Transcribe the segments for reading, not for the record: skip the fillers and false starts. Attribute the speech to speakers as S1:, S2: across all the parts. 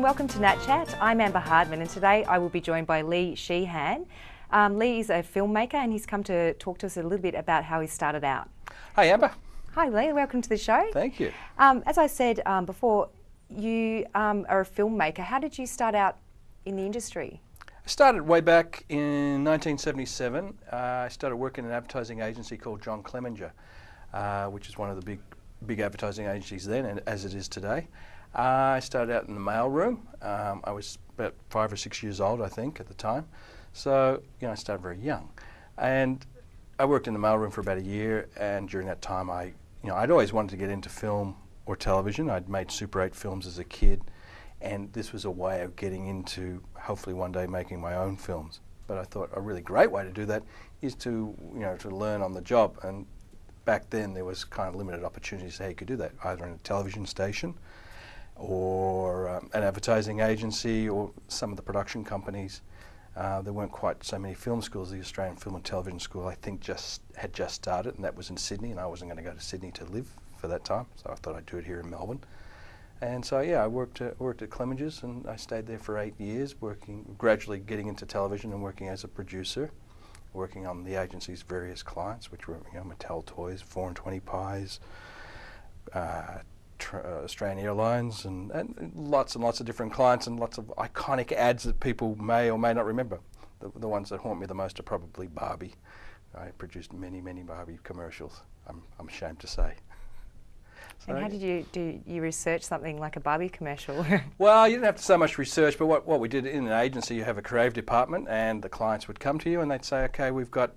S1: welcome to NATChat. I'm Amber Hardman and today I will be joined by Leigh Sheehan. Leigh is a filmmaker and he's come to talk to us a little bit about how he started out.
S2: Hi Amber.
S1: Hi Leigh, welcome to the show.
S2: Thank you.
S1: As I said before, you are a filmmaker. How did you start out in the industry?
S2: I started way back in 1977. I started working in an advertising agency called John Clemenger, which is one of the big advertising agencies then, and as it is today. I started out in the mailroom. I was about 5 or 6 years old, I think, at the time. So, I started very young. And I worked in the mailroom for about a year, and during that time I'd always wanted to get into film or television. I'd made Super 8 films as a kid, and this was a way of getting into, hopefully one day, making my own films. But I thought a really great way to do that is to learn on the job. And back then there was kind of limited opportunities how you could do that, either in a television station or an advertising agency or some of the production companies. There weren't quite so many film schools. The Australian Film and Television School, I think, had just started, and that was in Sydney, and I wasn't going to go to Sydney to live for that time, so I thought I'd do it here in Melbourne. And so I worked at Clemenger's, and I stayed there for 8 years, gradually getting into television and working as a producer, working on the agency's various clients, which were Mattel Toys, 4 and 20 Pies, Australian Airlines, and lots of different clients, and lots of iconic ads that people may or may not remember. The ones that haunt me the most are probably Barbie. I produced many Barbie commercials, I'm ashamed to say. So,
S1: and how did you research something like a Barbie commercial?
S2: Well, you didn't have to so much research, but what we did in an agency, you have a creative department, and the clients would come to you and they'd say, okay, we've got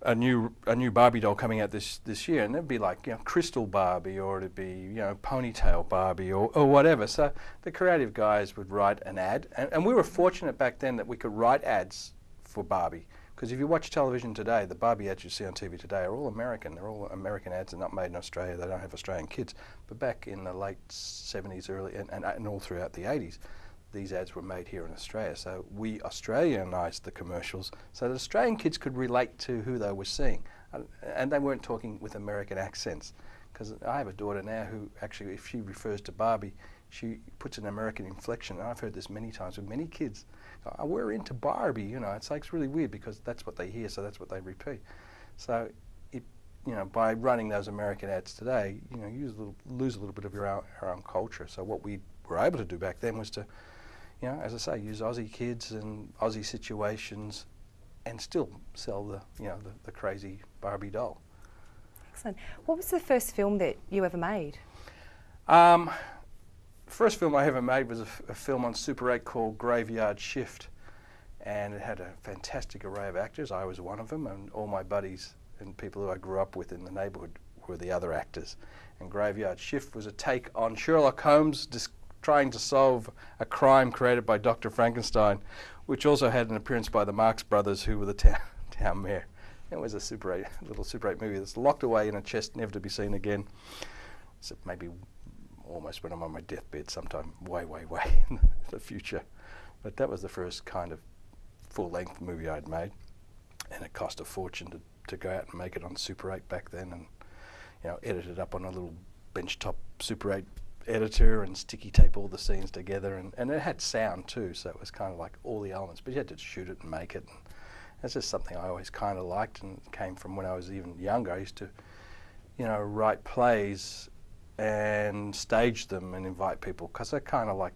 S2: a new Barbie doll coming out this year, and it'd be like Crystal Barbie, or it'd be Ponytail Barbie, or whatever. So the creative guys would write an ad, and we were fortunate back then that we could write ads for Barbie. Because if you watch television today, the Barbie ads you see on TV today are all American. They're all American ads. They're not made in Australia. They don't have Australian kids. But back in the late 70s, early, and all throughout the 80s, these ads were made here in Australia. So we Australianised the commercials so that Australian kids could relate to who they were seeing. And they weren't talking with American accents. Because I have a daughter now who actually, if she refers to Barbie, she puts an American inflection. And I've heard this many times with many kids. Oh, we're into Barbie, it's like, it's really weird because that's what they hear, so that's what they repeat. So, by running those American ads today, you lose a little bit of our own culture. So what we were able to do back then was to, as I say, use Aussie kids and Aussie situations, and still sell the crazy Barbie doll.
S1: Excellent. What was the first film that you ever made?
S2: First film I ever made was a film on Super 8 called Graveyard Shift, and it had a fantastic array of actors. I was one of them, and all my buddies and people who I grew up with in the neighbourhood were the other actors. And Graveyard Shift was a take on Sherlock Holmes trying to solve a crime created by Dr. Frankenstein, which also had an appearance by the Marx Brothers, who were the town mayor. It was a little Super 8 movie that's locked away in a chest, never to be seen again. So maybe almost when I'm on my deathbed sometime way in the future. But that was the first kind of full-length movie I'd made, and it cost a fortune to go out and make it on Super 8 back then, and edit it up on a little benchtop Super 8 editor and sticky tape all the scenes together, and it had sound too, so it was kind of like all the elements, but you had to shoot it and make it. And that's just something I always kind of liked, and it came from when I was even younger. I used to write plays and stage them and invite people, because I kind of like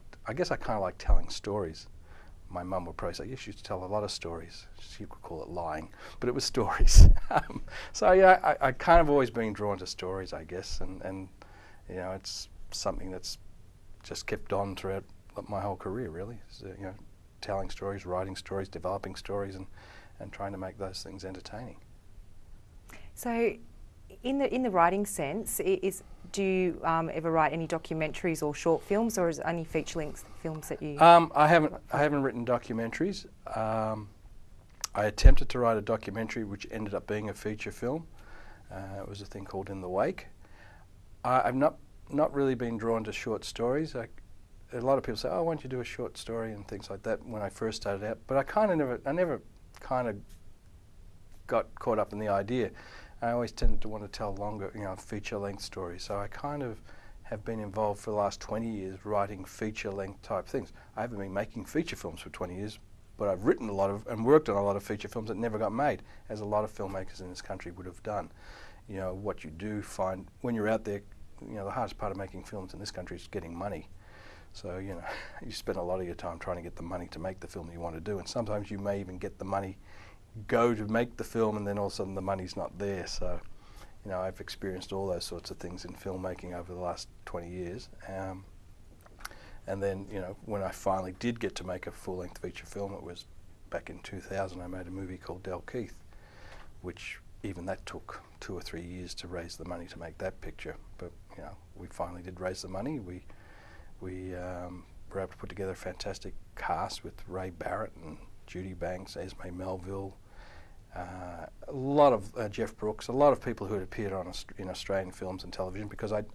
S2: telling stories. My mum would probably say, yes, you used to tell a lot of stories. She would call it lying, but it was stories. So I kind of always been drawn to stories, I guess, and it's something that's just kept on throughout my whole career, really. So, telling stories, writing stories, developing stories, and trying to make those things entertaining.
S1: So, in the writing sense, do you ever write any documentaries or short films, or is it only feature-length films that you?
S2: I haven't written documentaries. I attempted to write a documentary which ended up being a feature film. It was a thing called In the Wake. I've not really been drawn to short stories. A lot of people say, "Oh, why don't you do a short story?" and things like that when I first started out. But I never kind of got caught up in the idea. I always tended to want to tell longer, feature-length stories. So I kind of have been involved for the last 20 years writing feature-length type things. I haven't been making feature films for 20 years, but I've written a lot of and worked on a lot of feature films that never got made, as a lot of filmmakers in this country would have done. You know, what you do find when you're out there, you know, the hardest part of making films in this country is getting money. So, you know, you spend a lot of your time trying to get the money to make the film you want to do, and sometimes you may even get the money, go to make the film, and then all of a sudden the money's not there. So, you know, I've experienced all those sorts of things in filmmaking over the last 20 years. And then, you know, when I finally did get to make a full-length feature film, it was back in 2000. I made a movie called Del Keith, which even that took 2 or 3 years to raise the money to make that picture. But, you know, we finally did raise the money. We were able to put together a fantastic cast with Ray Barrett and Judy Banks, Esme Melville, a lot of Jeff Brooks, a lot of people who had appeared on in Australian films and television, because I'd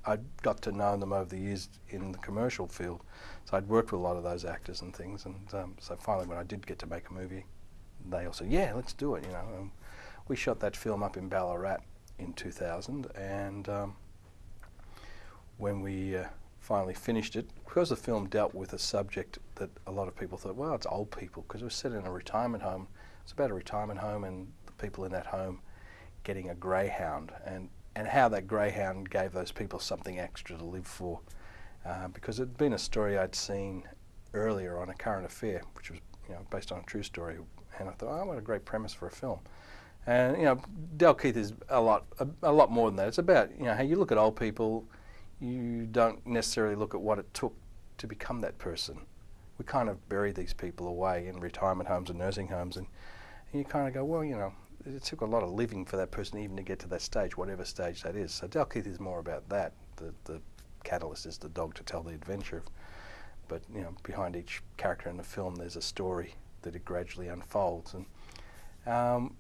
S2: got to know them over the years in the commercial field. So I'd worked with a lot of those actors and things, and so finally when I did get to make a movie, they all said, yeah, let's do it, you know. We shot that film up in Ballarat in 2000, and when we finally finished it, because the film dealt with a subject that a lot of people thought, well, it's old people, because it was set in a retirement home. It's about a retirement home and the people in that home getting a greyhound, and how that greyhound gave those people something extra to live for. Because it had been a story I'd seen earlier on A Current Affair, which was, you know, based on a true story, and I thought, oh, what a great premise for a film. And, you know, Del Keith is a lot more than that. It's about, you know, how you look at old people, you don't necessarily look at what it took to become that person. We kind of bury these people away in retirement homes and nursing homes, and you kind of go, well, you know, it took a lot of living for that person even to get to that stage, whatever stage that is. So Del Keith is more about that. The catalyst is the dog to tell the adventure. But, you know, behind each character in the film, there's a story that it gradually unfolds. And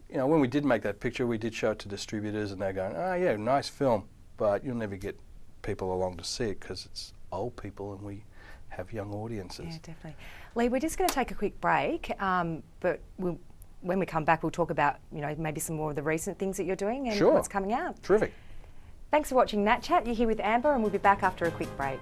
S2: you know, when we did make that picture, we did show it to distributors, and they're going, oh yeah, nice film, but you'll never get people along to see it because it's old people and we have young audiences.
S1: Yeah, definitely. Leigh, we're just going to take a quick break, but when we come back, we'll talk about, you know, maybe some more of the recent things that you're doing and
S2: Sure.
S1: what's coming out.
S2: Terrific.
S1: Thanks for watching NATChat. You're here with Amber, and we'll be back after a quick break.